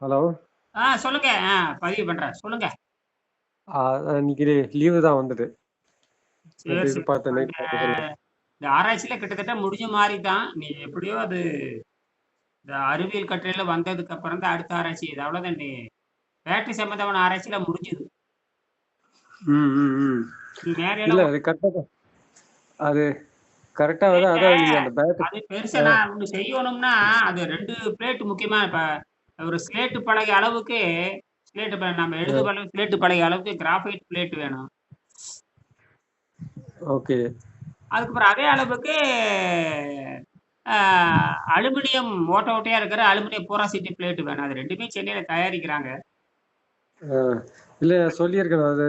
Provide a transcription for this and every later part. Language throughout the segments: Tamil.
ஹலோ. சொல்லுங்க. பதிவு பண்றேன். சொல்லுங்க. ஆ, இன்னைக்கு லீவு தான் வந்துட்டு. சரி, சரி. எதிர்பார்த்த இப்ப நைட் சொல்லுங்க. இந்த ஆராய்ச்சியில கிட்டத்தட்ட முடிஞ்ச மாரி தான். நீ எப்படியோ அது இந்த அறிவியல் கட்டுரையில வந்ததுக்கு அப்புறம் தான் அடுத்த ஆராய்ச்சி இது. அவ்வளோதான். பேட்டரி சம்பந்தமான ஆராய்ச்சிலாம் முடிஞ்சுது. ம் ம் ம் நீ வேற இல்ல எல்லாம் அது கரெக்டா அது கரெக்டா தான். இல்ல. அதான் நீங்க அந்த பேட்டரி. அது பெருசா நான் ஒண்ணு செய்யணும்னா, அது 2 பிளேட் முக்கியமா இப்ப ஒரு ஸ்லேட்டு பலகை அளவுக்கு நம்ம எழுத பலகை ஸ்லேட்டு பலகை அளவுக்கு கிராஃபைட் பிளேட் வேணும். ஓகே. அதுக்கப்புறம் அதே அளவுக்கு அ அலுமினியம் ஓட்டை ஓட்டையா இருக்கிற அலுமினியம் போராசிட்டி பிளேட் வேணும். அது 2மே சென்னையில தயாரிக்கிறாங்க. இல்ல சொல்லியிருக்கேன். அது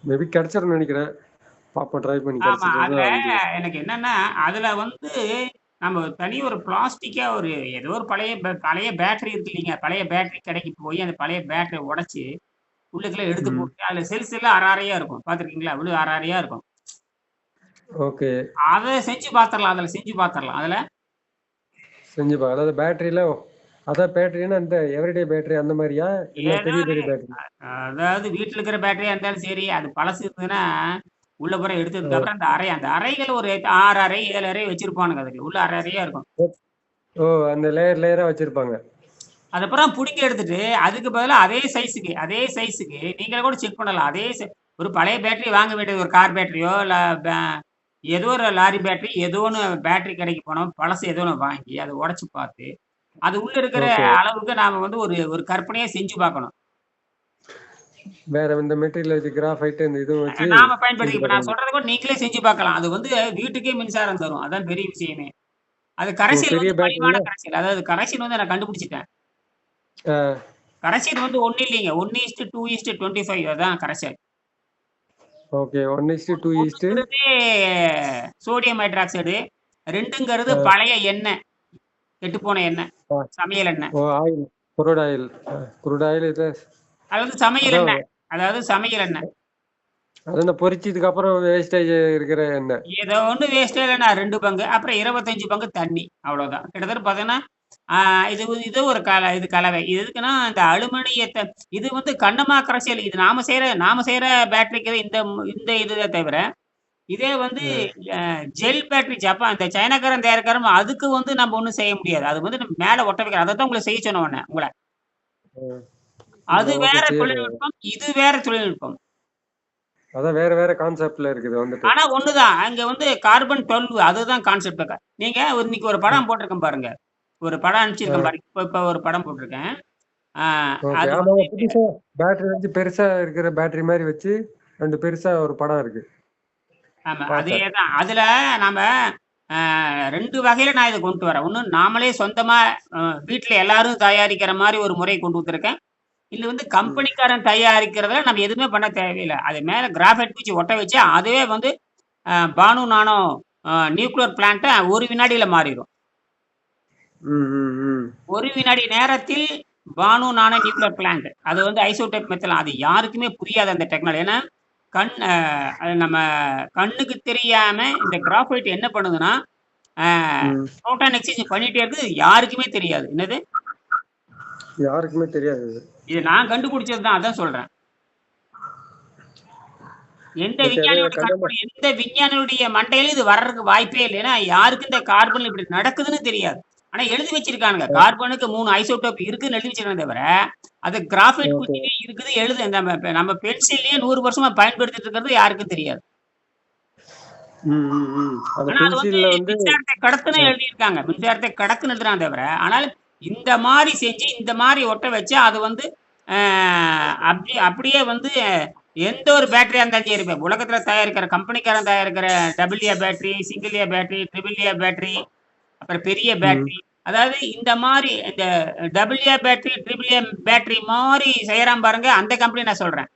மேபி கிடைச்சிருன்னு நினைக்கிறேன். பாப்போம், ட்ரை பண்ணி ஆமா. கிடைச்சதுன்னா அதுல வந்து. எனக்கு என்னன்னா, அதுல வந்து நம்ம தனி ஒரு பிளாஸ்டிக்கா ஒரு ஏதோ ஒரு பழைய பேட்டரி இருக்கு இல்லைங்க. பழைய பேட்டரி கடைக்கு போய் அந்த பழைய பேட்டரிய உடைச்சு, உள்ளுக்குள்ள எடுத்து ம். போட்டு அதுல செல்ஸ் எல்லாம் அரை அறையா இருக்கும். பார்த்துருக்கீங்களா? அரை அறையா இருக்கும். ஓகே. அத செஞ்சு பார்த்துரலாம். அதுல செஞ்சு பார்த்துரலாம். அதுல செஞ்சு பா. அதாவது பேட்டரியில அதான் பேட்டரின்னா இந்த எவரிடே பேட்டரி அந்த மாதிரியா? இல்ல பெரிய ஏதாவது பெரிய பேட்டரி? அதாவது வீட்ல இருக்கிற பேட்டரியா இருந்தாலும் சரி, அது பழசு இருந்ததுன்னா, உள்ள பூரா எடுத்ததுக்கு அப்புறம் அந்த அறைகள் ஒரு 6 அறை, 7 அறை வச்சிருப்பானுங்க அதுக்கு. உள்ள அறை அறையா இருக்கும். ஓ, அந்த லேயர் லேயரா வச்சிருப்பாங்க. அதப்புறம் புடுங்கி எடுத்துட்டு, அதுக்கு பதிலா அதே சைஸுக்கு நீங்களே கூட செக் பண்ணலாம். ஒரு பழைய பேட்டரி வாங்க வேண்டியது ஒரு கார் பேட்டரியோ, இல்ல பே ஏதோ ஒரு லாரி பேட்டரி, ஏதோ ஒண்ணு பேட்டரி கடைக்கு போனோம். பழசு ஏதோ ஒண்ணு வாங்கி, அத உடைச்சு பார்த்து, அது உள்ள இருக்கிற ஓகே. அளவுக்கு நாம வந்து ஒரு ஒரு கற்பனையா செஞ்சு பார்க்கணும். வேற இந்த மெட்டீரியல் வச்சு கிராஃபைட் இந்த இதுவும் வச்சு நாம செஞ்சு இப்ப நான் பார்க்கணும். சொல்றத கூட நீங்களே செஞ்சு பார்க்கலாம். அது வந்து வீட்டுக்கே மின்சாரம் தரும். அதான் பெரிய விஷயமே. அது ஓ, கரைசல் பெரிய வந்து மலிவான பேட்டரினா. கரைசல். அதாவது கரைசல் வந்து நான் கண்டுபிடிச்சுட்டேன். ஆ, கரைசல் வந்து ஒண்ணும் இல்லைங்க. 1:2:25 அதான் கரைசல். ஓகே. 1:2 1ங்கிறது சோடியம் ஹைட்ராக்சைடு, 2ங்கிறது பழைய எண்ணெய். கெட்டுப்போன எண்ணெய். சமையல் எண்ணெய். ஓ, oil. Crude oil. Crude oil இது. அதாவது சமையல் அதான் எண்ணெய். அதாவது சமையல் எண்ணெய். அதான் பொரிச்சதுக்கு அப்புறம் வேஸ்டேஜ் இருக்கிற எண்ணெய். ஏதோ ஒண்ணு வேஸ்டேஜ் எண்ணெய் 2 பங்கு. அப்புறம் 25 பங்கு தண்ணி. அவ்வளோதான். கிட்டத்தட்ட பார்த்தீங்கன்னா, ஆ இது ஒரு இது கலவை. இது எதுக்குன்னா, இந்த அலுமினியத்த இது வந்து கண்ணமா கரைசல். இது நாம செய்ற பேட்டரிக்கு இந்த இதுதான் தவிர, இதே வந்து அ ஜெல் பேட்டரி இந்த சைனாக்காரன் தயாரிக்கிறோம், அதுக்கு வந்து நம்ம ஒண்ணும் செய்ய முடியாது. அது வந்து நம்ம மேல ஒட்ட வைக்கிறோம். அதத்தான் உங்கள செய்ய சொன்னேன் உங்கள. அது நமக்கு வேற செய்யணும். தொழில்நுட்பம், இது வேற தொழில்நுட்பம். அதான் வேற வேற கான்செப்ட்ல இருக்குது வந்துட்டு. ஆனா ஒண்ணுதான். அங்க வந்து கார்பன் 12 அதுதான் கான்செப்ட். நீங்க இன்னைக்கு ஒரு படம் போட்டிருக்கேன் பாருங்க. ஒரு படம் அனுப்பிச்சிருக்கேன் பாருங்க. இப்ப ஒரு படம் போட்டிருக்கேன். ஆ ஓகே. அது ஆமாங்க. வந்து புதுசா பேட்டரி வச்சு பெருசா இருக்கிற பேட்டரி மாதிரி வச்சு 2 பெருசா ஒரு படம் இருக்கு. ஆமா. பார்த்தேன். அதேதான். அதுல நாம அ 2 வகையில நான் இத கொண்டு வரேன். ஒண்ணு நாமளே சொந்தமா அ வீட்ல எல்லாரும் தயாரிக்கிற மாரி ஒரு முறை கொண்டு வந்திருக்கேன். இது வந்து ம். கம்பெனிக்காரன் தயாரிக்கிறதுல நம்ம எதுவுமே பண்ண தேவையில்ல. அது மேல கிராஃபைட் பூச்சு ஒட்ட வச்சு, அதுவே வந்து பானு நானோ நியூக்ளியர் பிளான்ட்ட 1 வினாடியில மாறிரும். ம் ம் ம் 1 வினாடி நேரத்தில் பானு நானோ நியூக்ளியர் பிளான்ட். அது வந்து ஐசோடோப் மெத்தட். அது யாருக்குமே புரியாது அந்த டெக்னாலஜி. ஏன்னா, கண் அ அது நம்ம கண்ணுக்கு தெரியாம இந்த கிராஃபைட் என்ன பண்ணுதுன்னா, அ ம். புரோட்டான் எக்ஸ்சேஞ்ச் பண்ணிட்டே இருக்குது. யாருக்குமே தெரியாது. என்னது? யாருக்குமே தெரியாது இது. இது நான் கண்டுபிடிச்சது தான். அதான் சொல்றேன். ஓகே. அது கண்ணமா. எந்த விஞ்ஞானியுடைய மண்டையிலும் இது வர்றதுக்கு வாய்ப்பே இல்ல. ஏன்னா, யாருக்கும் இந்த கார்பன் இப்படி நடக்குதுன்னு தெரியாது. ஆனா எழுதி வச்சிருக்கானுங்க. கார்பனுக்கு 3 ஐசோடோப் இருக்குன்னு எழுதி வச்சிருக்கானே தவிர, அது கிராஃபைட் ஓகே. குச்சியிலே இருக்குது எழுது நம்ம பென்சில்லயே 100 வருஷமா பயன்படுத்திட்டு இருக்கிறது யாருக்கும் தெரியாது. ம் ம் ம் அந்த ஆனா அது வந்து பென்சில்ல வந்து. மின்சாரத்தை கடத்துன்னு எழுதியிருக்காங்க. மின்சாரத்தை கடத்துன்னு எழுதுறாங்க தவிர, ஆனாலும் இந்த மாரி செஞ்சு, இந்த மாரி ஒட்ட வச்சு அது வந்து அ அப்படியே வந்து எந்த ஒரு பேட்டரியா இருந்தாலும் சரி, இப்ப உலகத்துல தயாரிக்கிற கம்பெனிக்காரன் தயாரிக்கிற double A battery, single A battery, triple A battery, அப்புறம் பெரிய ம். பேட்டரி. அதாவது இந்த மாரி இந்த double A battery, triple A battery மாரி செய்றான் பாருங்க, அந்த கம்பெனி நான் சொல்றேன்.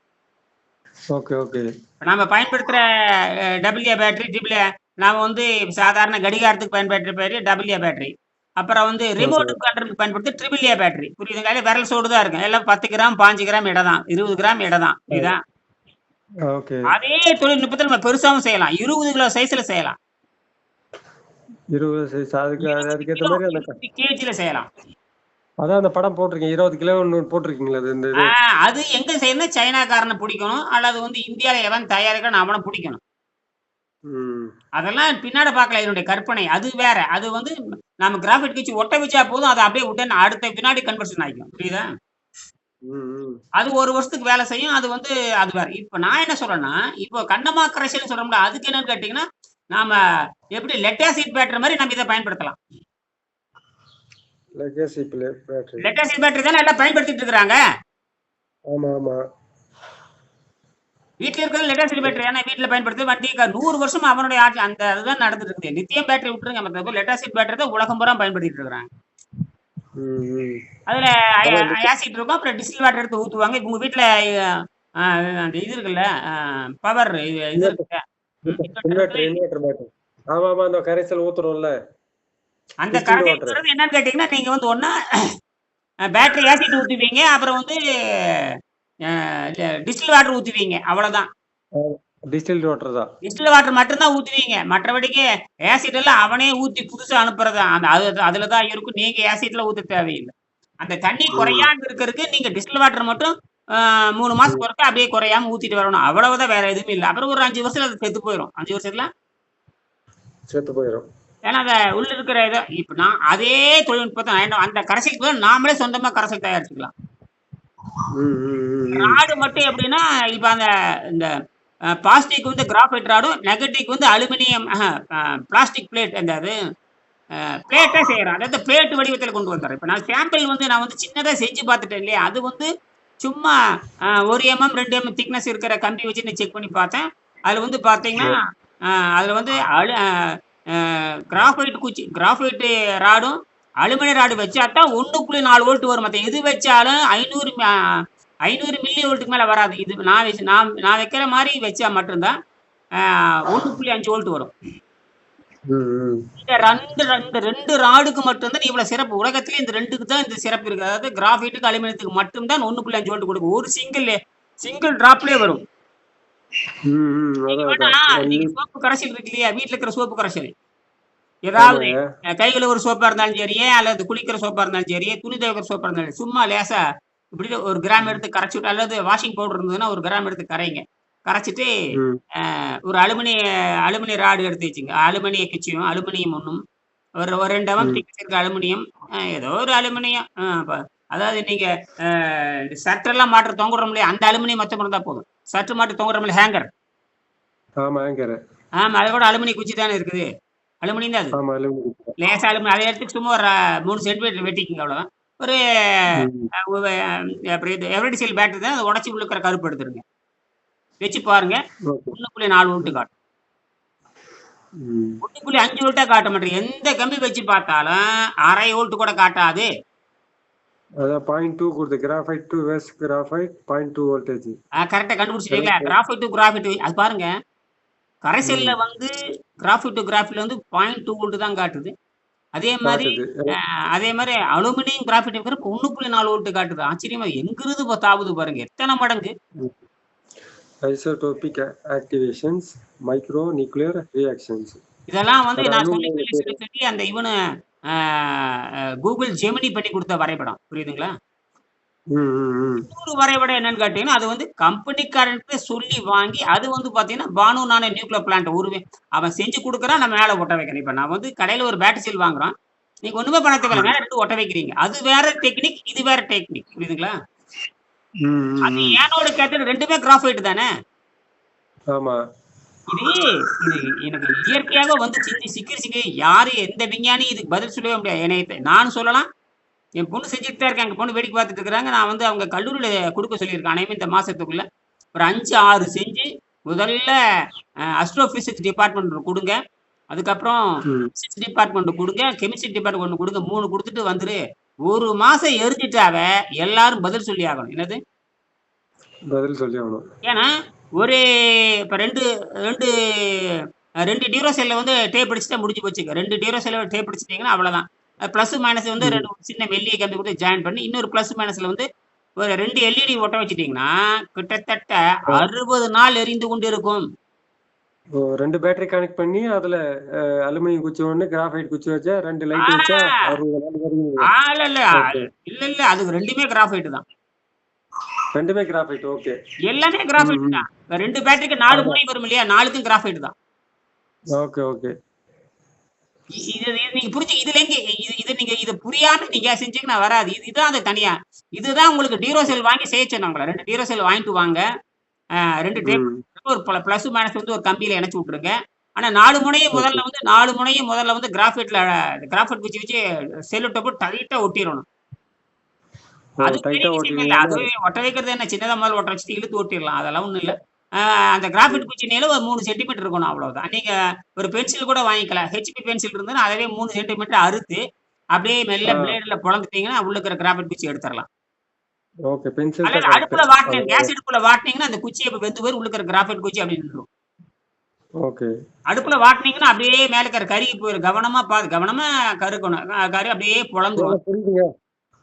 Okay okay. நாம பயன்படுத்துற double A battery, triple A நாம வந்து சாதாரண கடிகாரத்துக்கு பயன்படுத்துற பேட்டரி டபுள் ஏ பேட்டரி. அப்புறம் வந்து ஓகே. ரிமோட் கண்ட்ரோலுக்கு பயன்படுத்தி ட்ரிபிள் ஏ பேட்டரி. புரியுதுங்களா? இல்ல விரல் சோடு தான் இருக்கும். எல்லாம் 10 கிராம், 5 கிராம் எடை தான். 20 கிராம் எடை தான். புரியுதா? ஓகே. அதே தொழில்நுட்பத்த நம்ம பெருசாவும் செய்யலாம். 20 கிலோ சைஸ்ல செய்யலாம். 20 சைஸ் அதுக்கு 20 அதுக்கேத்த கிலோ, மாரி அந்த 20 கேஜில செய்யலாம். அதான் அந்த படம் போட்டிருக்கீங்க 20 கிலோ போட்டிருக்கீங்களா அது இந்த இது அது எங்க செய்யணும், சைனாக்காரனை பிடிக்கணும் அல்லது வந்து இந்தியாவில் எவன் தயாரிக்கிறான் அவனை பிடிக்கணும். ம் அதெல்லாம் பின்னாடி பார்க்கல, இதனுடைய கற்பனை அது வேற. அது வந்து நம்ம கிராஃபிக் வச்சு ஒட்ட வச்சா போதும், அதை அப்படியே உடனே அடுத்த பின்னாடி கன்வர்ஷன் ஆகிக்கும். புரியுதா? ம் ம். அது ஒரு வருஷத்துக்கு வேலை செய்யும். அது வந்து அது வேற. இப்ப நான் என்ன சொல்றேன்னா, இப்போ கண்ணம்மா கரைசல்னு சொல்றோம்ல, அதுக்கு என்னன்னு கேட்டீங்கன்னா, நாம எப்படி லெட் ஆசிட் பேட்டரி மாதிரி நம்ம இதை பயன்படுத்தலாம். Legacy battery. Lead acid battery தானே எல்லாம் பயன்படுத்திட்டு இருக்கிறாங்க. ஆமா ஆமா. வீட்டுல இருக்கிறது லெட் ஆசிட் பேட்டரி. ஏன்னா வீட்டுல பயன்படுத்தி வண்டி 100 வருஷமா அவனுடைய ஆட்சி அந்த அதுதான் நடந்துட்டு இருக்குது. லித்தியம் பேட்டரி விட்டுருங்க, மத்த லெட் ஆசிட் பேட்டரி தான் உலகம் பூரா பயன்படுத்திட்டு இருக்கிறாங்க. ம் ம். அதுல அதான் ஆசிட் இருக்கும், அப்புறம் டிஸ்டில் வாட்டர் எடுத்து ஊத்துவாங்க. இப்ப உங்க வீட்டுல அந்த இது இருக்குல்ல, பவர் இது இருக்குல்ல, இன்வெர்டர் இன்வெர்டர் பேட்டரி. ஆமா ஆமா, அந்த கரைசல் ஊத்துறோம்ல அந்த டிஸ்டில்டு வாட்டர். கரைசல்ங்கிறது என்னன்னு கேட்டீங்கன்னா, நீங்க வந்து ஒண்ணா பேட்டரி ஆசிட் ஊத்துவீங்க, அப்புறம் வந்து டிஸ்டில் வாட்டர் ஊத்துவீங்க, அவ்வளவுதான். டிஸ்டில்டு வாட்டர் தான். டிஸ்டில் வாட்டர் மட்டும்தான் ஊத்துவீங்க. மற்றபடிக்கு ஆசிட் எல்லாம் அவனே ஊத்தி புதுசா அனுப்புறதா. அந்த அதுலதான் இருக்கும். நீங்க ஆசிட்ல ஊத்த தேவையில்லை. அந்த தண்ணி குறையாம இருக்கிறதுக்கு நீங்க டிஸ்டில் வாட்டர் மட்டும் 3 மாசத்துக்கு ஒருக்கா அப்படியே குறையாம ஊத்திட்டு வரணும். அவ்வளவுதான், வேற எதுவுமே இல்லை. அப்புறம் ஒரு 5 வருஷத்துல அது செத்து போயிடும். 5 வருஷத்துல செத்து போயிடும். ஏன்னா அந்த உள்ள இருக்கிற இதை இப்ப நான் அதே தொழில்நுட்பத்தை அந்த கரைசலுக்கு பதிலா நாமளே சொந்தமா கரைசல் தயாரிச்சுக்கலாம். ம் ம் ம் ம். ராடு மட்டும் எப்படின்னா, இப்ப அந்த இந்த பாசிட்டிவ் வந்து கிராஃபைட் ராடும், நெகட்டிவ் வந்து அலுமினியம் பிளாஸ்டிக் பிளேட் அந்த அது பிளேட்டா செய்யறோம். அதாவது பிளேட் வடிவத்தில் கொண்டு வந்துடுறேன். இப்ப நான் சாம்பிள் வந்து நான் வந்து சின்னதா செஞ்சு பார்த்துட்டேன் இல்லையா, அது வந்து சும்மா 1 mm 2 mm திக்னஸ் இருக்கிற கம்பி வச்சு நான் செக் பண்ணி பார்த்தேன். அதுல வந்து பார்த்தீங்கன்னா, அதுல வந்து கிராஃபைட் ராடும் அலுமினியம் ராடு வச்சா தான் 1.4 வோல்ட் வரும். மற்ற எது வச்சாலும் 500 மில்லி வோல்ட்டுக்கு மேல வராது. இது நான் வைக்கிற மாதிரி வச்சா மட்டும்தான் 1.5 வோல்ட் வரும். ம் ம். இந்த ரெண்டு ராடுக்கு மட்டும்தான் இவ்வளவு சிறப்பு. உலகத்திலே இந்த ரெண்டுக்கு தான் இந்த சிறப்பு இருக்கு. அதாவது கிராஃபைட்டுக்கு அலுமினியத்துக்கு மட்டும்தான் 1.5 வோல்ட் கொடுக்கும். ஒரு சிங்கிள் டிராப்லயே வரும். ம் ம். நீங்க அதான் வேணா அதான். நீங்க சோப்பு கரைசல் இருக்கு இல்லையா, வீட்டுல இருக்கிற சோப்பு கரைசல் ஏதாவது ஆமாங்க. கை கழுவுற சோப்பா இருந்தாலும் சரியே, அல்லது குளிக்கிற சோப்பா இருந்தாலும் சரியே, துணி துவைக்கிற சோப்பா இருந்தாலும் சரி, சும்மா லேசா இப்படி 1 கிராம் எடுத்து கரைச்சி விட்டு, அல்லது வாஷிங் பவுடர் இருந்ததுன்னா 1 கிராம் எடுத்து கரைங்க. கரைச்சிட்டு ம். ஒரு அலுமினிய ராடு எடுத்து வச்சுங்க. அலுமினிய குச்சியும் அலுமினியம் ஒன்றும் ஒரு 2 mm ம். திக்னஸ் இருக்க அலுமினியம், ஏதோ ஒரு அலுமினியம், அதாவது நீங்க சட்டெல்லாம் மாற்ற தொங்குறோம் இல்லையா, அந்த அலுமினியம் மொத்தம் இருந்தா போதும். சட்டு மாட்டு தொங்குறோம் இல்லையா, ஹேங்கர். ஆமா ஆங்கர். ஆமா, அது கூட அலுமினிய குச்சி தானே இருக்குது. அலுமினியம் தான் அது. ஆமா அலுமினியம். லேசா அலுமினியம் அதை எடுத்து சும்மா ஒரு 3 சென்டிமீட்டர் வெட்டிக்குங்க, அவ்வளவுதான். ஒரு ம். எவரடி செல் பேட்டரி தான், அதை உடச்சி உள்ள இருக்கிற கருப்பு எடுத்துருங்க. வச்சு பாருங்க, ஓகே. 1.4 வோல்ட் காட்டும். ம். 1.5 வோல்ட்டா காட்ட மாட்டேங்குது. எந்த கம்பி வச்சு பார்த்தாலும் 1/2 வோல்ட் கூட காட்டாது. அதான் 0.2 கொடுத்து graphite to waste graphite 0.2 voltage. கரெக்டா கண்டுபிடிச்சிட்டீங்களா? கிராஃபைட் டு கிராஃபைட் அது பாருங்க. கரைசல்ல வந்து கிராஃபைட் டு கிராஃபைட்ல வந்து 0.2 வோல்ட் தான் காட்டுது. அதே மாதிரி அலுமினியம் கிராஃபைட் 1.4 வோல்ட் காட்டுது. ஆச்சரியமா எங்கிருந்து தாவுது பாருங்க, எத்தனை மடங்கு. Isotopic activations, micro nuclear reactions. இதெல்லாம் வந்து நான் சொல்லி அந்த இவனு கூகுள் ஜெமினி பண்ணி கொடுத்த வரைபடம். புரியுதுங்களா? இன்னொரு வரைபடம் என்னன்னு கேட்டீங்கன்னா, அது வந்து கம்பெனிக்காரன்ட்டு சொல்லி வாங்கி, அது வந்து பாத்தீங்கன்னா பானு நானே நியூக்ளியர் பிளான்ட் அவன் செஞ்சு கொடுக்குறான், நம்ம மேல ஒட்ட வைக்கணும். இப்ப நான் வந்து கடையில ஒரு பேட்டரி செல் வாங்குறோம், நீங்க ஒண்ணுமே பண்ண தேவையில்ல, மேல 2 ஒட்ட வைக்கிறீங்க. அது வேற டெக்னிக், இது வேற டெக்னிக். புரியுதுங்களா? அது ஏனோட கேட்டது 2மே கிராஃபைட் தானே. ஆமா. இது எனக்கு இயற்கையாக வந்து சிக்கி யாரு எந்த விஞ்ஞானி இதுக்கு பதில் சொல்லவே முடியாது. என்னை நானும் சொல்லலாம், என் பொண்ணு செஞ்சுட்டு தான் இருக்காங்க. பொண்ணு வேடிக்கை பார்த்துட்டு இருக்கிறாங்க. நான் வந்து அவங்க கல்லூரியில கொடுக்க சொல்லியிருக்கேன். அனைவரும் இந்த மாசத்துக்குள்ள ஒரு 5, 6 செஞ்சு முதல்ல அஸ்ட்ரோபிசிக்ஸ் டிபார்ட்மெண்ட் கொடுங்க, அதுக்கப்புறம் பிசிக்ஸ் டிபார்ட்மெண்ட் கொடுங்க, கெமிஸ்ட்ரி டிபார்ட்மெண்ட் கொடுங்க. 3 கொடுத்துட்டு வந்துரு. 1 மாசம் எரிஞ்சிட்டாவ எல்லாரும் பதில் சொல்லி ஆகணும். என்னது பதில் சொல்லி ஆகணும்? ஏன்னா ஒரு இப்ப 2 டியூரோ செல்ல வந்து டேப் அடிச்சுட்டா முடிஞ்சு போச்சுங்க. 2 டியூரோ செல்ல டேப் அடிச்சிட்டீங்கன்னா அவ்வளவுதான். பிளஸ் மைனஸ் வந்து 2 சின்ன மெல்லிய கம்பி கூட ஜாயின் பண்ணி இன்னொரு பிளஸ் மைனஸ்ல வந்து ஒரு 2 LED ஒட்ட வச்சுட்டீங்கன்னா கிட்டத்தட்ட 60 நாள் எரிந்து கொண்டு இருக்கும். ஓ 2 பேட்டரி கனெக்ட் பண்ணி அதுல அலுமினியம் குச்சி ஒண்ணு, கிராஃபைட் குச்சி வச்சா 2 ஆ, லைட் வச்சா 60 நாள் வருதுங்க. இல்ல இல்ல ஓகே. இல்ல அது ரெண்டுமே கிராஃபைட் தான். 2மே கிராஃபைட். ஓகே. எல்லாமே ம், கிராஃபைட் ம். தான். 2 பேட்டரிக்கு 4 அதான். முனை வரும் இல்லையா? 4க்கும் கிராஃபைட் தான். Okay, okay. இது இது நீங்க புரிஞ்சு இதுல எங்க இது நீங்க இது புரியாம நீங்க செஞ்சீங்கன்னா வராது. இதுதான் அது தனியா. இதுதான் உங்களுக்கு டீரோசெல் வாங்கி செய்ய சொன்னாங்களா? 2 டீரோசெல் வாங்கிட்டு வாங்க. 2 டேப் ம். ஒரு பிளஸ் மைனஸ் வந்து ஒரு கம்பியில இணைச்சு விட்டுருங்க. ஆனா 4 முனையும் ஓகே. முதல்ல வந்து கிராஃபைட் குச்சி வச்சு செல்லு டோப்பு டைட்டா ஒட்டிரணும். ஓ அது பெரிய டைட்டா விஷயம் இல்ல. ஓட்டிட்டீங்கன்னா அதுவே ஒட்ட வைக்கிறது என்ன சின்னதா முதல்ல ஒட்ட வச்சுட்டு இழுத்து ஒட்டிரலாம். அதெல்லாம் ஒண்ணும் இல்ல. அந்த கிராஃபைட் குச்சி நீளம் ஒரு 3 சென்டிமீட்டர் இருக்கணும் அவ்வளவுதான். நீங்க ஒரு பென்சில் கூட வாங்கிக்கலாம். ஹெச்பி பென்சில் இருந்ததுன்னா அதவே 3 சென்டிமீட்டர் அறுத்து அப்படியே மெல்ல ஆ பிளேடுல பொளந்துட்டீங்கன்னா உள்ள இருக்கிற கிராஃபைட் குச்சி எடுத்துரலாம். ஓகே. பென்சில் அல்லது தான் கரெக்ட். அடுப்புல வாட்டுனீங்க அதான். கேஸ் அடுப்புல வாட்டுனீங்கன்னா அந்த குச்சி அப்ப வெந்து போய் உள்ள இருக்கிற கிராஃபைட் குச்சி அப்படி நின்றும். ஓகே. அடுப்புல வாட்டுனீங்கன்னா அப்படியே மேல இருக்கிற கருகி போயிரும். கவனமா கருக்கணும். கரு அப்படியே பொளந்துரும். அதெல்லாம் புரியுதுங்க.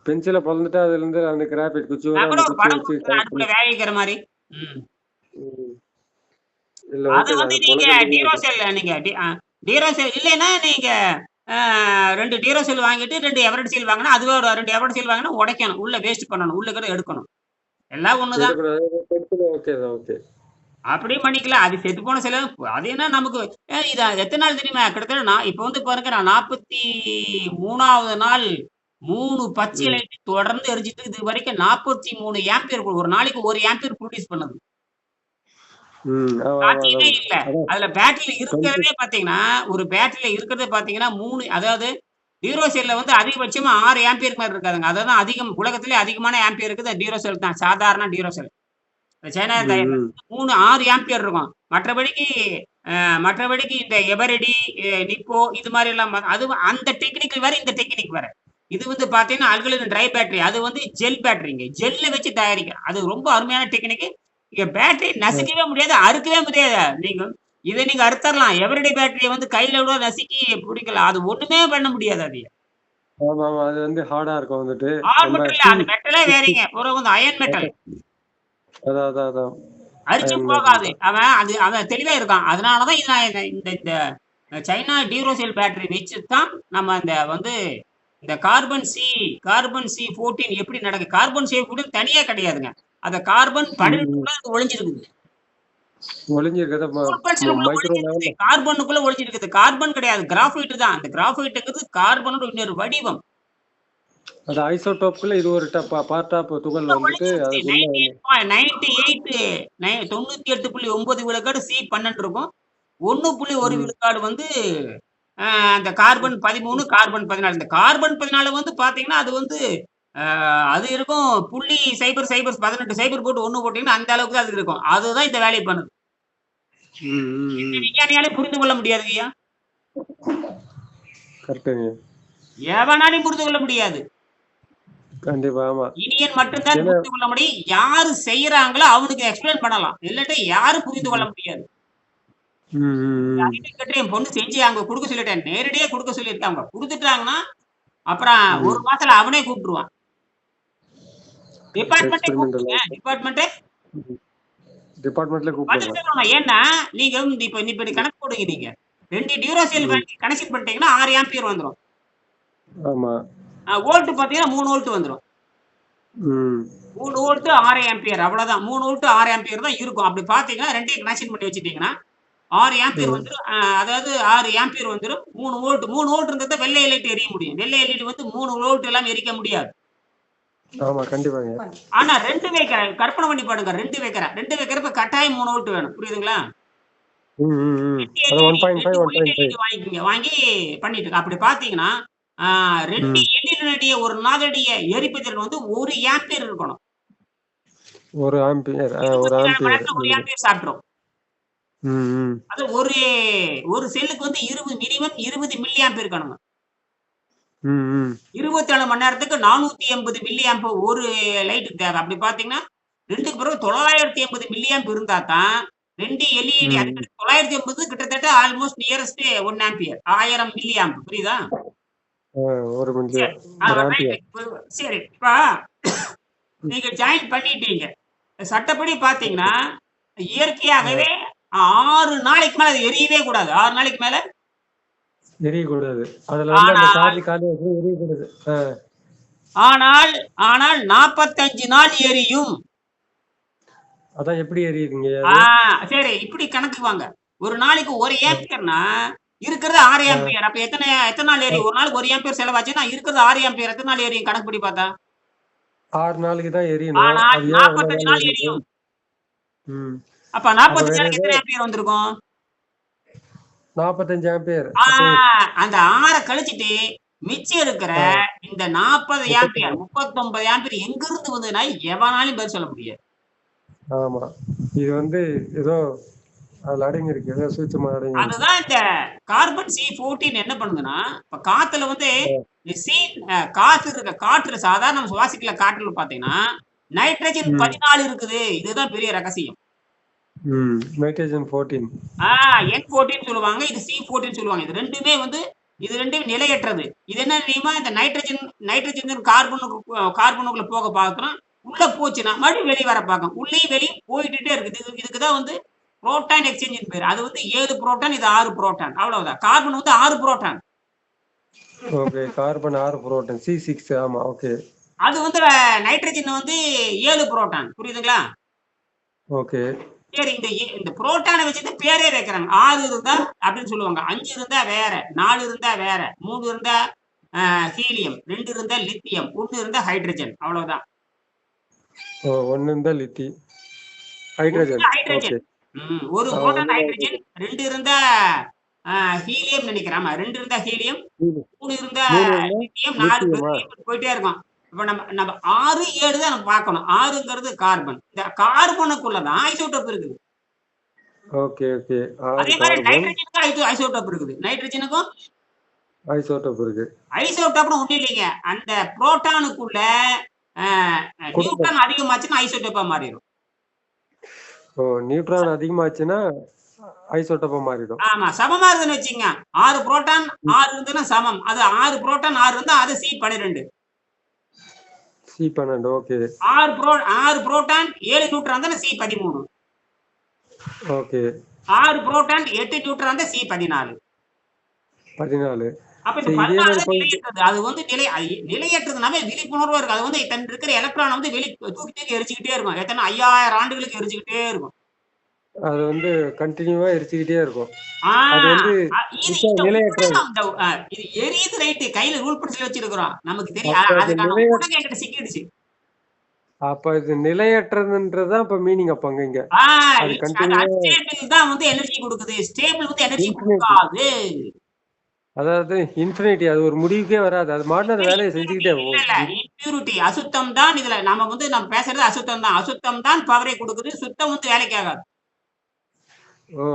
பென்சில பொளந்துட்டா அதுலருந்து அந்த கிராஃபைட் குச்சி நான் வரும். கூட அந்த ஒரு குச்சி படம் வச்சு குடுக்குறேன் கனெக்ட் அடுப்புல பண்ணி வேக வைக்கிற மாரி. ம். ம். இல்ல அது ஓகே தான். வந்து அது நீங்க பொளக்கறதுக்கு டீரோசெல் நீங்க டீரோசெல் இல்லைன்னா நீங்க 2 டீரோசெல் வாங்கிட்டு 2 எவரெட் சீல் வாங்கினா அதுவே ஒரு 2 எவரெட் சீல் வாங்கினா உடைக்கணும். உள்ள வேஸ்ட் பண்ணணும். உள்ள இருக்கிறத எடுக்கணும். எல்லாம் ஒண்ணுதான். எடுக்கணும். பென்சில் ஓகே தான். ஓகே. அப்படியும் பண்ணிக்கலாம். அது செத்து போன செலவு. அது என்ன நமக்கு இது எத்தன நாள் தெரியுமா? கிட்டத்தட்ட நான் இப்ப வந்து பாருங்க நான் 43வது நாள் 3 பச்சை ம். லைட் தொடர்ந்து எரிஞ்சுட்டு இதுவரைக்கும் 43 ஆம்பியர் ஒரு நாளைக்கு 1 ஆம்பியர் ப்ரொடியூஸ் பண்ணுது. ம். ஆமா, ஆமா. சாத்தியமே அதான். இல்ல. அதான் அதுல பேட்டரியில கொஞ்சம் இருக்கிறதே பார்த்தீங்கன்னா, ஒரு பேட்டரியில இருக்கிறதே பார்த்தீங்கன்னா 3 அதாவது டியூரோசெல்ல வந்து அதிகபட்சமா 6 ஆம்பியருக்கு மேல இருக்காதுங்க. அதுதான் அதிகம் உலகத்திலே அதிகமான ஆம்பியர் இருக்குது டியூரோசெல் தான். சாதாரண டியூரோசெல். சைனா ம், தயாரிப்பு ம். 6 ஆம்பியர் இருக்கும். மற்றபடிக்கு இந்த எவரெடி, நிப்போ இது மாரி எல்லாம் அது அந்த டெக்னிக் வேற, இந்த டெக்னிக் வேற. இது வந்து பார்த்தீங்கன்னா, அல்கலைன் ட்ரை பேட்டரி. அது வந்து ஜெல் பேட்டரிங்க. ஜெல்ல வச்சு தயாரிக்கிறோம். அது ரொம்ப அருமையான டெக்னிக். இங்க பேட்டரி அ நசுக்கவே முடியாது, அறுக்கவே முடியாது. இத நீங்க அறுத்தரலாம். எவரிடே பேட்டரிய வந்து கையில கூட நசுக்கி புடிக்கலாம். அது ஒண்ணுமே பண்ண முடியாது அது. ஆமாமா. அது வந்து ஹார்டா இருக்கும் வந்துட்டு. ஆல் ரொம்ப மெட்டல் இல்ல. அது ஸ்டீல் மெட்டலே ஸ்டிச்சு வேறீங்க. பூரா வந்து அயன் மெட்டல். அதான், அதான், அதான். அரிச்சும் அயர்ன் மெட்டல் போகாது. தான். அவன் தெளிவா இருக்கான். அதனால தான் இது நான் இந்த இந்த சைனா டியூரோசெல் பேட்டரி வச்சு தான் நம்ம அந்த வந்து இந்த கார்பன் சி 14 எப்படி நடக்குது? கார்பன் சி 14 தனியா கிடையாதுங்க. அந்த கார்பன் ம், ம். 12க்குள்ள அது ஒளிஞ்சிருக்குது. ஒளிஞ்சிருக்கிறத சூப்பர்செல்லுக்குள்ள மைக்ரோ ஒளிஞ்சிருக்குது. லெவல்ல கார்பனுக்குள்ள ஒளிஞ்சிருக்குது. கார்பன் கிடையாது. கிராஃபைட் தான். அந்த கிராஃபைட்ங்கிறது கார்பனோட இன்னொரு வடிவம். அது ஐசோடோப்க்குள்ள இது ஒரு பார்ட் ஆஃப் துகள் உள்ள வந்துட்டு ஒளிஞ்சிருக்குது. அதுக்குள்ள 98.9 விழுக்காடு C12 இருக்கும். 1.1 ம். விழுக்காடு வந்து அந்த கார்பன் 13, கார்பன் 14. இந்த கார்பன் 14 வந்து பார்த்தீங்கன்னா, அது வந்து அ அது இருக்கும் 0.0018 சைபர் போட்டு 1 போட்டீங்கன்னா, அந்த அளவுக்கு தான் அது இருக்கும். அதுதான் இந்த வேலைய பண்ணுது. ம், ம், எந்த ம். விஞ்ஞானியாலயும் புரிந்து கொள்ள முடியாதுங்கய்யா. கரெக்ட்டுங்க. எவனாலயும் புரிந்து கொள்ள முடியாது. கண்டிப்பா. ஆமா. இனியன் மட்டும் தான் ஏன்னா புரிந்து கொள்ள முடியும். யாரு செய்றாங்களோ அவனுக்கு எக்ஸ்பிளைன் பண்ணலாம். இல்லாட்டி யாரும் புரிந்து கொள்ள ம், முடியாது. ம், ம், ம். அறிவியல் கட்டுரை என் பொண்ணு செஞ்சு அங்க குடுக்க சொல்லிட்டேன். நேரடியா குடுக்க சொல்லியிருக்கேன். அவங்க குடுத்துட்டாங்கன்னா, அப்புறம் 1 ம். மாசத்துல அவனே கூப்பிட்டுருவான். டிபார்ட்மெண்ட்டே எக்ஸ்பெரிமெண்டல் கூப்பிடுங்க. டிபார்ட்மெண்ட்டே ம். டிபார்ட்மெண்ட்ல பதில் கூப்பிடலாம். சொல்லணும். ஏன்னா, நீங்க இப்படி கணக்கு போடுங்க நீங்க. 2 டியூரோசெல் ம். வாங்கி கனெக்ஷன் பண்ணிட்டீங்கன்னா 6 ஆம்பியர் வந்துரும். ஆமா. வோல்ட் பார்த்தீங்கன்னா 3 வோல்ட் வந்துரும். ம். 3 வோல்ட் 6 ஆம்பியர் அவ்வளவுதான். 3 வோல்ட் 6 ஆம்பியர் தான் இருக்கும். அப்படி பார்த்தீங்கன்னா 2யும் கனெக்ஷன் பண்ணி வச்சுட்டீங்கன்னா, 6 ஆம்பியர் ம். வந்துரும். அதாவது 6 ஆம்பியர் வந்துரும். 3 வோல்ட் இருந்தா தான் வெள்ளை லைட் எரிய முடியும். வெள்ளை எல்இடி வந்து 3 வோல்ட் எல்லாம் எரிக்க முடியாது. ஆமா. கண்டிப்பாங்க. ஆனா 2 வைக்கிறேன். கற்பனை பண்ணி பாருங்க. 2 வைக்கிறேன். 2 வைக்கிறப்ப கட்டாயம் 3 வோல்ட் வேணும். புரியுதுங்களா? ம், ம், ம். 2 அது எல்இடி 1.5, 2 ஒயிட் 1.5. எல்இடி வாங்கிக்கோங்க. வாங்கி பண்ணிட்டு இருக்கு. அப்படி பார்த்தீங்கன்னா, 2 ம். எல்இடியுடைய ஒரு நாளடைய எரிப்புத்திறன் வந்து 1 ஆம்பியர் இருக்கணும். 1 ஆம்பியர். 1 24 மணி ஆம்பியர். நேரத்துல 1 ம். ஆம்பியர் சாப்பிட்டுரும். ம், ம். அது ஒரு செல்லுக்கு வந்து மினிமம் 20 மில்லி ஆம்ப் இருக்கணுங்க. ம், ம். 24 மணி நேரத்துக்கு 480 மில்லி ஆம்ப் ஒரு லைட்டுக்கு தேவை. அப்படி பார்த்தீங்கன்னா, 2க்கு பிறகு 980 மில்லி ஆம்ப் இருந்தா தான் 2 எல்இடி ம். அதுக்கு 980 கிட்டத்தட்ட almost nearest 1 ampere. 1000 milli amp புரியுதா? ஆ 1 மில்லி சரி. 1 ரைட். ஆம்பியர். சரி. இப்ப ம். நீங்க ஜாயின் பண்ணிட்டீங்க. சட்டப்படி பார்த்தீங்கன்னா, ஆ. இயற்கையாகவே 6 நாளைக்கு மேல அது எரியவே கூடாது. 6 நாளைக்கு மேல எரியக்கூடாது. அதுல வந்து அந்த ஆனால் சார்ஜ் காலியா இருக்கும் எரியக்கூடாது. ஆனால் ஆனால் 45 நாள் எரியும். அதான் எப்படி எரியுதுங்க ஆ அது? சரி இப்படி கணக்கு வாங்க. ஒரு நாளைக்கு 1 ஆம்பியர்னா இருக்கிறது 6 ஆ, ஆம்பியர். அப்ப எத்தன நாள் ஆ, எரியும்? ஒரு நாளைக்கு 1 ஆம்பியர் செலவாச்சுன்னா இருக்கிறது 6 ஆம்பியர் எத்தன நாள் எரியும் கணக்கு படி பார்த்தா? 6 நாளைக்கு தான் எரியணும். ஆனால் அது ஏன் அவ்வளவு 45 நாள் நாள் எரியுது? எரியும். ம். அப்ப அப்ப 45 வேற நாளைக்கு ஏதோ எத்தன ஆம்பியர் வந்திருக்கும்? 45 ஆம்பியர். ஆ அப்ப அந்த 6 கழிச்சிட்டு மிச்சம் இருக்கிற ஆ, இந்த 40 ஆம்பியர் 39. 39 ஆம்பியர் எங்கிருந்து வந்ததுன்னா எவனாலும் பதில் சொல்ல முடியாது. ஆமா. இது வந்து ஏதோ அதுல அடங்கியிருக்கு. ஏதோ சூட்சுமம் அடங்கியிருக்கு. அதுதான் இந்த கார்பன் C14 என்ன பண்ணுதுன்னா, இப்ப காத்துல வந்து ஆ, சி காற்று சாதாரண நம்ம சுவாசிக்கல காற்றுல பார்த்தீங்கன்னா, நைட்ரஜன் ம், 14 இருக்குது. இதுதான் பெரிய ரகசியம். ம். நைட்ரஜன் 14. ஆ N14 சொல்லுவாங்க. இது C14 சொல்லுவாங்க. இது 2மே நிலையற்றது. இது என்ன தெரியுமா? இந்த நைட்ரஜன் கார்பனுக்குள்ள போக பார்க்கிறோம். உள்ள போச்சுன்னா மறுபடியும் வெளிய வர பார்க்கும். உள்ளயும் வெளியும் போயிட்டுட்டே இருக்குது. இதுக்கு தான் வந்து புரோட்டான் எக்ஸ்சேஞ்சுன்னு பேரு. அது வந்து 7 புரோட்டான், இது 6 புரோட்டான். அவ்வளவுதான். கார்பன் வந்து 6 proton. Okay. Carbon 6 proton. C6. ஆமா. ஓகே. அது வந்து நைட்ரஜன் வந்து 7 புரோட்டான். புரியுதுங்களா? ஓகே. சரி இந்த புரோட்டான வச்சு தான் பேரே வைக்கிறாங்க. 6 இருந்தா அப்படின்னு சொல்லுவாங்க. 5 இருந்தா வேற, 4 இருந்தா வேற, 3 இருந்தா ஹீலியம், 2 இருந்தா லித்தியம், 1 இருந்தா ஹைட்ரஜன். அவ்வளவுதான். ஓ, 1 இருந்தா லித்தி. 1 ஹைட்ரஜன். இருந்தா ஹைட்ரஜன். ஓகே. ஒரு 1 புரோட்டான் தான் ஹைட்ரஜன், ஹைட்ரஜன். 2 இருந்தா ஹீலியம் நினைக்கிறேன். ஆமா 2 இருந்தா ஹீலியம், 3 3 இருந்தா 3 இருந்தா லித்தியம், 4 லித்தியமா? பெருக்கு இப்படி போயிட்டே இருக்கும். இப்ப நம்ம 6, 7 தான் நம்ம பார்க்கணும். 6ங்கிறது கார்பன். இந்த கார்பனுக்குள்ள தான் ஐசோடோப் இருக்குது. Okay, okay. 6 அதே மாதிரி கார்பன். நைட்ரஜனுக்கும் ஐசோடோப் இருக்குது. நைட்ரஜனுக்கும் ஐசோடோப் இருக்கு. ஐசோடோப்னு ஒண்ணும் இல்லைங்க. அந்த புரோட்டானுக்குள்ள அ குடும்பம். நியூட்ரான் அதிகமாச்சுன்னா ஐசோடோப்பா மாறிரும். ஓ, நியூட்ரான் அதிகமாச்சுன்னா ஐசோடோப்பா மாறிடும். ஆமா. சமமா இருக்குதுன்னு வச்சுக்கங்க. 6 புரோட்டான் ம். 6 இருந்ததுன்னா சமம். அது 6 புரோட்டான் 6 இருந்தா அது C12. C12. Okay. 6 proton 7 neutron இருந்தா C13. ஓகே. 6 புரோட்டான் 8 நியூட்ரான் இருந்தா C14. 14. அப்ப இந்த சரி, இதே 14 மாரி தான் போயிட்டு நிலையற்றது. அது வந்து நிலையற்றதுனாவே விழிப்புணர்வா இருக்கு. அது வந்து தன் இருக்கிற எலக்ட்ரான வந்து தூக்கி தூக்கி எரிச்சுக்கிட்டே இருக்கும். எத்தன 5000 ஆண்டுகளுக்கு எரிச்சுக்கிட்டே இருக்கும். அது வந்து கன்டினியூவா எரிச்சுக்கிட்டே இருக்கும். ஆ அது வந்து இது இந்த நிலையற்றது. ஊடகம் இது எரியுது ரைட்டு. கையில ரூல் பென்சில் வச்சிருக்கிறோம். நமக்கு தெரியும். அப்ப அது அதுக்கான ஊடகம் என்கிட்ட சிக்கிடுச்சு. இது நிலையற்றதுன்றது தான் இப்ப மீனிங் அப்பங்க இங்க. ஆ அது அது கன்டினியூவா அன்ஸ்டேபிள் தான் வந்து எனர்ஜி குடுக்குது. ஸ்டேபிள் வந்து எனர்ஜி இன்ஃபினிட்டி. குடுக்காது. அதாவது இன்ஃபினிட்டி. அது ஒரு முடிவுக்கே வராது. அது மாட்டுன அந்த வேலைய செஞ்சுக்கிட்டே இல்ல, இல்ல. போகும். இம்பியூரிட்டி அசுத்தம் தான் இதுல நம்ம பேசுறது அசுத்தம் தான். அசுத்தம் தான் பவரை குடுக்குது. சுத்தம் வந்து வேலைக்கு ஆகாது. ஓ,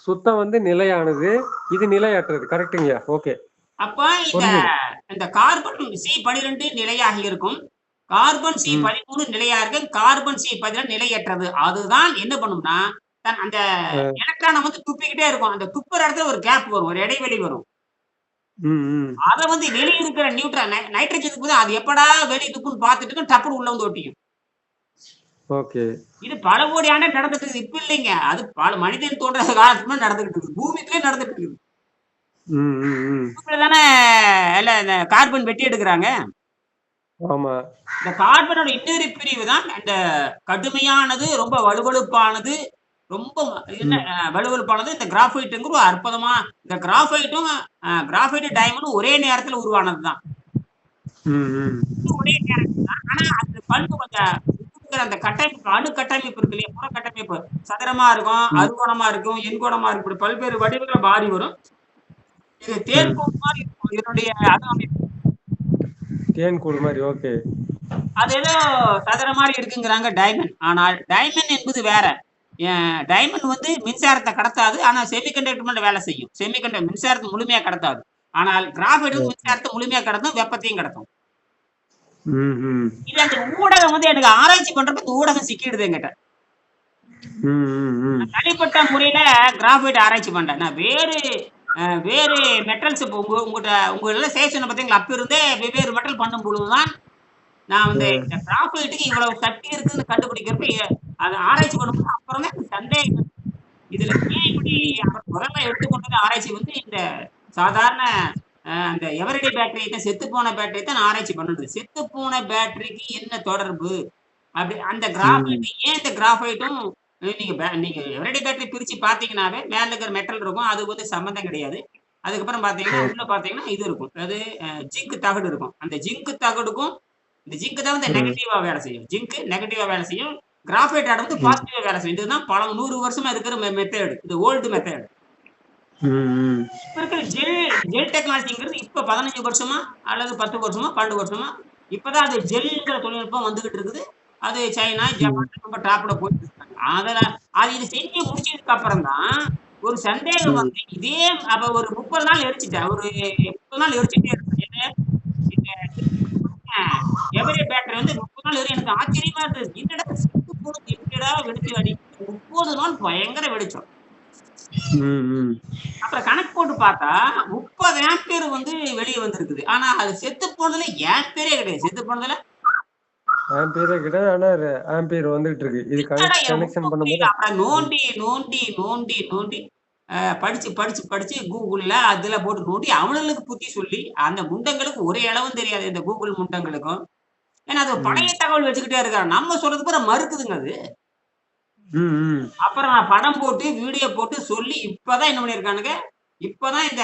சுத்தம் வந்து நிலையானது. இது நிலையற்றது. கரெக்ட்டுங்கய்யா. ஓகே. அப்ப புரிஞ்சுது. இந்த கார்பன் C12 நிலையாக இருக்கும். கார்பன் ம். C13 நிலையா இருக்கு. கார்பன் C14 நிலையற்றது. அதுதான் என்ன பண்ணும்னா, அந்த அ. எலக்ட்ரான வந்து துப்பிக்கிட்டே இருக்கும். அந்த துப்புற இடத்துல ஒரு கேப் வரும். ஒரு இடைவெளி வரும். ம், ம். அத வந்து வெளிய இருக்கிற நைட்ரஜனுக்கு பதிலா அது எப்படா வெளிய துப்புன்னு பார்த்துட்டு இருக்கும். டப்புன்னு உள்ள வந்து ஒட்டிக்கும். ஓகே. இது பல கோடி ஆண்டா நடந்துட்டு இருக்குது. இப்ப இல்லைங்க. அது பல மனிதன் தோன்ற காலத்துக்கு முன்னாடி நடந்துகிட்டு இருக்குது. பூமிக்குள்ளே நடந்துட்டு இருக்குது. ம், ம், ம். பூமியில தானே எல்லாம் இந்த கார்பன் வெட்டி எடுக்குறாங்க. ஆமா. இந்த கார்பனோட இன்னொரு பிரிவு தான் அந்த கடுமையானது, ரொம்ப வழுவழுப்பானது, ரொம்ப என்ன ம், வழுவழுப்பானது இந்த கிராஃபைட்டுங்கிற ஒரு அற்புதமா இந்த கிராஃபைட் டைமண்டும் ஒரே நேரத்துல உருவானது தான். ம், ம். ஒரே நேரத்துல தான். ஆனா அது பண்பு கொஞ்சம் இருக்கிற அந்த கட்டமைப்பு, அணு கட்டமைப்பு இருக்கு இல்லையா? புற கட்டமைப்பு சதுரமா இருக்கும், ம், அறுகோணமா இருக்கும், எண்கோணமா இருக்கும். இப்படி பல்வேறு வடிவங்கள மாறி வரும். இது ம். தேன்கூடு மாரி இருக்கும். இதனுடைய அணு அமைப்பு. தேன் கூடு மாரி. ஓகே. அது ஏதோ சதுர மாரி இருக்குங்கிறாங்க டைமண்ட். ஆனால் டைமண்ட் என்பது வேற. டைமண்ட் வந்து மின்சாரத்த கடத்தாது. ஆனா செமிகண்டக்டர் மட்டும் வேலை செய்யும். மின்சாரத்த முழுமையா கடத்தாது. ஆனால் கிராஃபைட் வந்து ஓகே. மின்சாரத்த முழுமையா கடத்தும், வெப்பத்தையும் கடத்தும். ம், ம். இது அந்த ஊடகம் வந்து எனக்கு ஆராய்ச்சி பண்றப்ப இந்த ஊடகம் சிக்கிடுது என்கிட்ட. ம், ம், ம். நான் தனிப்பட்ட முறையில கிராஃபைட் ஆராய்ச்சி பண்றேன். நான் வேறு மெட்டல்ஸ் இப்போ உங்கள்ட்ட செய்ய சொன்ன பார்த்தீங்களா? அப்ப இருந்தே வெவ்வேறு மெட்டல் பண்ணும் பொழுது தான் நான் வந்து அ. இந்த கிராஃபைட்டுக்கு இவ்வளவு சக்தி இருக்குன்னு கண்டுபிடிக்கிறப்ப அத ஆராய்ச்சி பண்ணும்போது அப்புறம் தான் எனக்கு சந்தேகம். இதுல ஏன் இப்படி அவர் முதல்ல எடுத்துக்கொண்டது ஆராய்ச்சி வந்து இந்த சாதாரண அந்த எவரிடே பேட்டரி தான், செத்து போன பேட்டரி தான் ஆராய்ச்சி பண்ணுது. செத்து போன பேட்டரிக்கு என்ன தொடர்பு அப்படி அந்த ம். கிராஃபைட், ஏன் இந்த கிராஃபைட்டும் நீங்க எவரிடே பேட்டரி பிரிச்சு பாத்தீங்கன்னாவே மேல இருக்கிற மெட்டல் இருக்கும், அது வந்து சம்பந்தம் கிடையாது. அதுக்கப்புறம் பாத்தீங்கன்னா ஓகே. உள்ள பாத்தீங்கன்னா இது இருக்கும், அது ஜிங்க் தகடு இருக்கும். அந்த ஜிங்க் தகடுக்கும் இந்த ஜிங்க் தான் வந்து ம். நெகட்டிவா வேலை செய்யும். ஜிங்க் நெகட்டிவா வேலை செய்யும். கிராஃபைட் ஆட் வந்து ம். பாசிட்டிவா வேலை செய்யும். இதுதான் பல 100 வருஷமா இருக்கிற மெத்தேடு. இது ஓல்டு மெத்தேடு. ம். ம். இப்ப இருக்கிற ஜெல் டெக்னாலஜிங்கிறது இப்ப 15 வருஷமா அல்லது 10 வருஷமா, 12 வருஷமா இப்பதான் அது ஜெல்ங்கிற தொழில்நுட்பம் வந்துகிட்டு இருக்குது. அது சைனா, ம். ஜப்பான் ரொம்ப டாப்ல போயிட்டு இருக்காங்க. அது இது செஞ்சு முடிச்சதுக்கு அப்புறம் தான் ஒரு சந்தேகம் ம். வந்து இதே அப்ப ஒரு 30 நாள் எரிச்சுட்டேன். ஒரு 30 நாள் எரிச்சுட்டே இருந்தேன். இந்த எவரே பேட்டரி வந்து 30 நாள் வரையும் எனக்கு ஆச்சரியமா இருந்தது. என்னடா செத்து போனது எப்படிடா வெடிச்சு அடிக்குது? 30 நாள் பயங்கர வெளிச்சம். ம். ம். அப்புறம் கணக்கு போட்டு பார்த்தா 30 ஆம்பியர் வந்து வெளிய வந்திருக்குது. ஆனா அது செத்து போனதுல ஆம்பியரே கிடையாது. செத்து போனதுல ஆம்பியரே கிடையாது. ஆனா ஆம்பியர் வந்துகிட்டு இருக்கு. இது என்னடா கனெக்ஷன் ஒண்ணும் புரியல. பண்ணும்போது அப்புறம் ம். நோண்டி படிச்சு Googleல அதுல போட்டு நோண்டி அவனுங்களுக்கு புத்தி சொல்லி, அந்த முண்டங்களுக்கு ஒரு இளவும் தெரியாது இந்த Google முண்டங்களுக்கும். ஏன்னா அது ம். பழைய தகவல் வச்சுக்கிட்டே இருக்கான். நம்ம சொல்றது பூரா மறுக்குதுங்க அது. ம். ம். அப்புறம் நான் படம் போட்டு, வீடியோ போட்டு சொல்லி இப்பதான் என்ன பண்ணியிருக்கானுங்க, இப்பதான் இந்த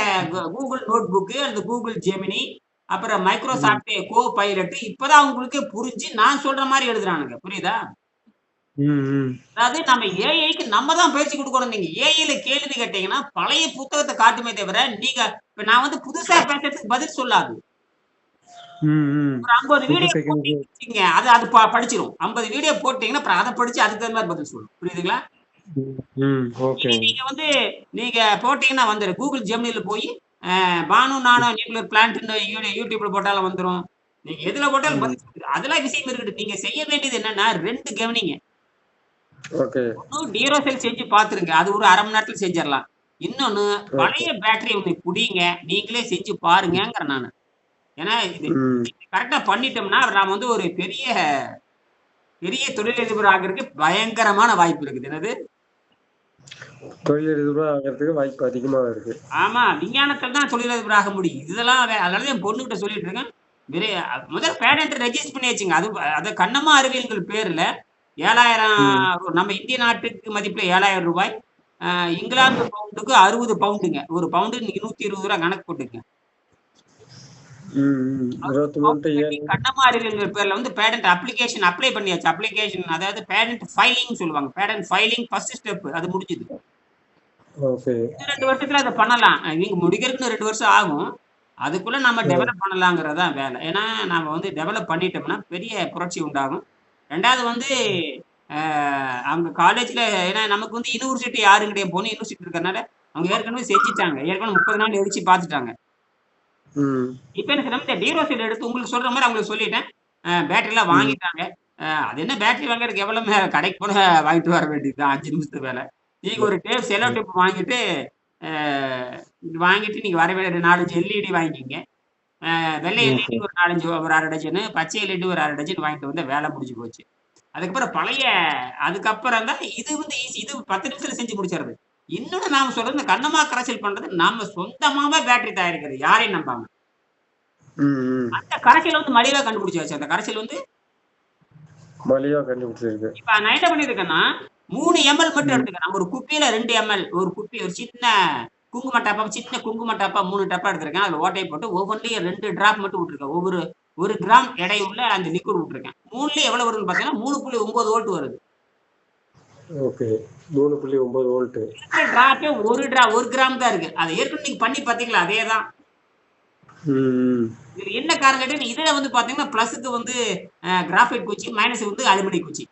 Google நோட்புக், அந்த Google Gemini, அப்புறம் ம். Microsoft Copilot இப்பதான் அவங்களுக்கே புரிஞ்சு நான் சொல்ற மாரி எழுதுறானுங்க. புரியுதா? ம். ம். அதாவது நம்ம ஏஐக்கு நம்ம தான் பயிற்சி குடுக்கணும். நீங்க ஏஐல கேள்வி கேட்டீங்கன்னா, பழைய புத்தகத்த காட்டுமே தவிர, இப்ப நான் வந்து புதுசா பேசுறதுக்கு பதில் சொல்லாது. ம். ம். ஒரு 50 புது வீடியோ டெக்னிக்கு. போட்டீங்கன்னு வச்சுக்கங்க, அது அது படிச்சிரும். 50 வீடியோ போட்டீங்கன்னா, அப்புறம் அத படிச்சு அதுக்கு தகுந்த மாரி பதில் சொல்லும். புரியுதுங்களா? ம். ம். இனி ஓகேங்க. நீங்க வந்து நீங்க போட்டீங்கன்னா வந்துரும். Google Geminiல போயி, பானு நானோ நியூக்ளியர் பிளான்ட்ன்னு YouTubeல போட்டாலும் வந்துரும். நீங்க எதுல போட்டாலும் ம். பதில் சொல்லுது. அதெல்லாம் விஷயம் இருக்குது. நீங்க செய்ய வேண்டியது என்னன்னா 2 கவனிங்க. ஓகே. ஒண்ணு டீரோசெல் செஞ்சு பார்த்துருங்க. அது ஒரு 1/2 மணி நேரத்துல செஞ்சரலாம். இன்னொன்னு ஓகே. பழைய பேட்டரிய ஒண்ணு புடிங்க. நீங்களே செஞ்சு பாருங்கங்கிறேன் நானு. ஏன்னா இது ம். கரெக்ட்டா பண்ணிட்டோம்னா, நாம வந்து ஒரு பெரிய பெரிய தொழிலதிபர் ஆகறதுக்கு பயங்கரமான வாய்ப்பு இருக்குது. என்னது? தொழிலதிபரா ஆகறதுக்கு வாய்ப்பு அதிகமா இருக்கு. ஆமா. விஞ்ஞானத்துல தான் தொழிலதிபர் ஆக முடியும். இதெல்லாம் அதனால தான் என் பொண்ணுகிட்ட சொல்லிட்டு இருக்கேன். முதல்ல பேடன்ட் ரெஜிஸ்டர் பண்ணி வச்சுங்க. அது கண்ணம்மா அறிவியல்கள் பேர்ல ம். 7,000 நம்ம இந்திய நாட்டுக்கு மதிப்புல ரூ. 7,000. இங்கிலாந்து பவுண்டுக்கு 60 பவுண்டுங்க. ஒரு பவுண்டு இன்னைக்கு ரூ. 120 கணக்கு போட்டுக்கங்க. ம். ம். 60 23 பவுண்ட் டு கட்டி 7. கண்ணம்மா அறிவியல்கள் பேர்ல வந்து பேடன்ட் அப்ளிகேஷன் அப்ளை பண்ணியாச்சு. அப்ளிகேஷன் அதாவது பேடன்ட் ஃபைலிங் சொல்லுவாங்க. பேடன்ட் ஃபைலிங் ஃபர்ஸ்ட் ஸ்டெப் அது முடிஞ்சுது. ஓகே. இன்னும் 2 வருஷத்துல அத பண்ணலாம். இவங்க முடிக்கிறதுக்கு இன்னும் 2 வருஷம் ஆகும். அதுக்குள்ள நம்ம ம். டெவலப் பண்ணலாங்கிறது தான் வேலை. ஏன்னா, நாம வந்து டெவலப் பண்ணிட்டோம்னா, பெரிய புரட்சி உண்டாகும். 2வது வந்து அ அவங்க காலேஜ்ல ஏன்னா நமக்கு வந்து யுனிவர்சிட்டி யாரும் கிடையாது. பொண்ணு யுனிவர்சிட்டி இருக்கிறனால, அவங்க ஏற்கனவே செஞ்சுட்டாங்க. ஏற்கனவே 30 நாள் எரிச்சு பார்த்துட்டாங்க. ம். இப்ப என்ன செய்யணும், இந்த டீரோசைட் எடுத்து உங்களுக்கு சொல்ற மாரி அவங்களுக்கு சொல்லிட்டேன். பேட்டரிலாம் ம். வாங்கிட்டாங்க. அது என்ன பேட்டரி வாங்குறதுக்கு எவ்வளோ கடைக்கு போனா வாங்கிட்டு வர வேண்டியது தான் 5 நிமிஷத்து வேல. நீங்க ஒரு செல்லோ ம். டேப் வாங்கிட்டு, அ வாங்கிட்டு நீங்க வர வேண்டிய 4, 5 எல்இடி வாங்கிக்கங்க. வெள்ளை எல்இடி ஓகே. ஒரு 4, 5 ஒரு 1/2 டஜனு, பச்சை எல்இடி ஒரு 1/2 டஜன் வாங்கிட்டு வந்தா வேல முடிஞ்சு போச்சு. அதுக்கப்புறம் அதுக்கப்புறம் தான் இது வந்து ஈஸி. இது 10 நிமிஷத்துல செஞ்சு முடிச்சிடுறது. இன்னொன்னு நாம சொல்றது இந்த கண்ணம்மா கரைசல் பண்றது நாம சொந்தமாவே பேட்டரி தயாரிக்கிறது. யாரையும் நம்பாம. ம். ம். அந்த கரைசல வந்து மலிவா கண்டுபிடிச்சாச்சு. அந்த கரைசல் வந்து மலிவா கண்டுபிடிச்சிருக்கு. இப்ப நான் என்ன பண்ணியிருக்கேன்னா, 3 எம்எல் மட்டும் ம். எடுத்துக்கிறேன். ஒரு குப்பியில 2 எம்எல் ஒரு குப்பி ஒரு சின்ன குங்கும டப்பா 3 டப்பா எடுத்திருக்கேன். அதுல ஓட்டைய போட்டு ஒவ்வொன்லயும் 2 டிராப் மட்டும் விட்டுருக்கேன். 1 கிராம் எடை உள்ள அந்த லிக்விட் விட்டுருக்கேன். 3லயும் எவ்வளவு வருதுன்னு பார்த்தீங்கன்னா 3.9 வோல்ட் வருது. ஓகே. 3.9 வோல்ட். இருக்கிற டிராப்பே 1 கிராம் தான் இருக்கு. அத ஏற்கனவே நீங்க பண்ணி பார்த்தீங்களா? அதே தான். ம். ம். இதுல என்ன காரணம் கேட்டீங்கன்னா, இதுல வந்து பார்த்தீங்கன்னா, பிளஸ்க்கு வந்து கிராஃபைட் குச்சி, மைனஸ்க்கு வந்து அலுமினியம் குச்சி.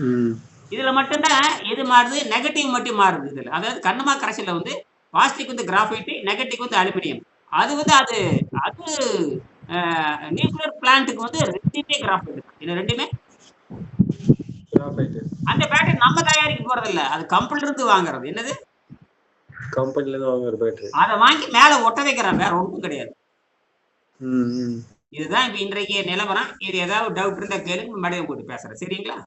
ம். இதுல மட்டும் தான் எது மாறுது? நெகட்டிவ் மட்டும் மாறுது இதுல. அதாவது கண்ணம்மா கரைசல்ல வந்து பாசிட்டிவ் வந்து கிராஃபைட், நெகட்டிவ் வந்து அலுமினியம். அது வந்து அது அது அ நியூக்ளியர் பிளான்ட்க்கு வந்து 2மே கிராஃபைட் தான். இது 2மே கிராஃபைட். அந்த பேட்டரி நம்ம தயாரிக்க போறதில்ல. அது கம்பெனில இருந்து வாங்குறது. என்னது? கம்பெனில இருந்து வாங்குற பேட்டரி. அத வாங்கி மேல ஒட்ட வைக்கிறான். வேற ஒண்ணும் கிடையாது. ம். ம். இதுதான் இப்ப இன்றைய நிலவரம். இது ஏதாவது டவுட் இருந்தா கேளுங்க. மறுபடியும் உங்ககிட்ட பேசுறேன். சரிங்களா?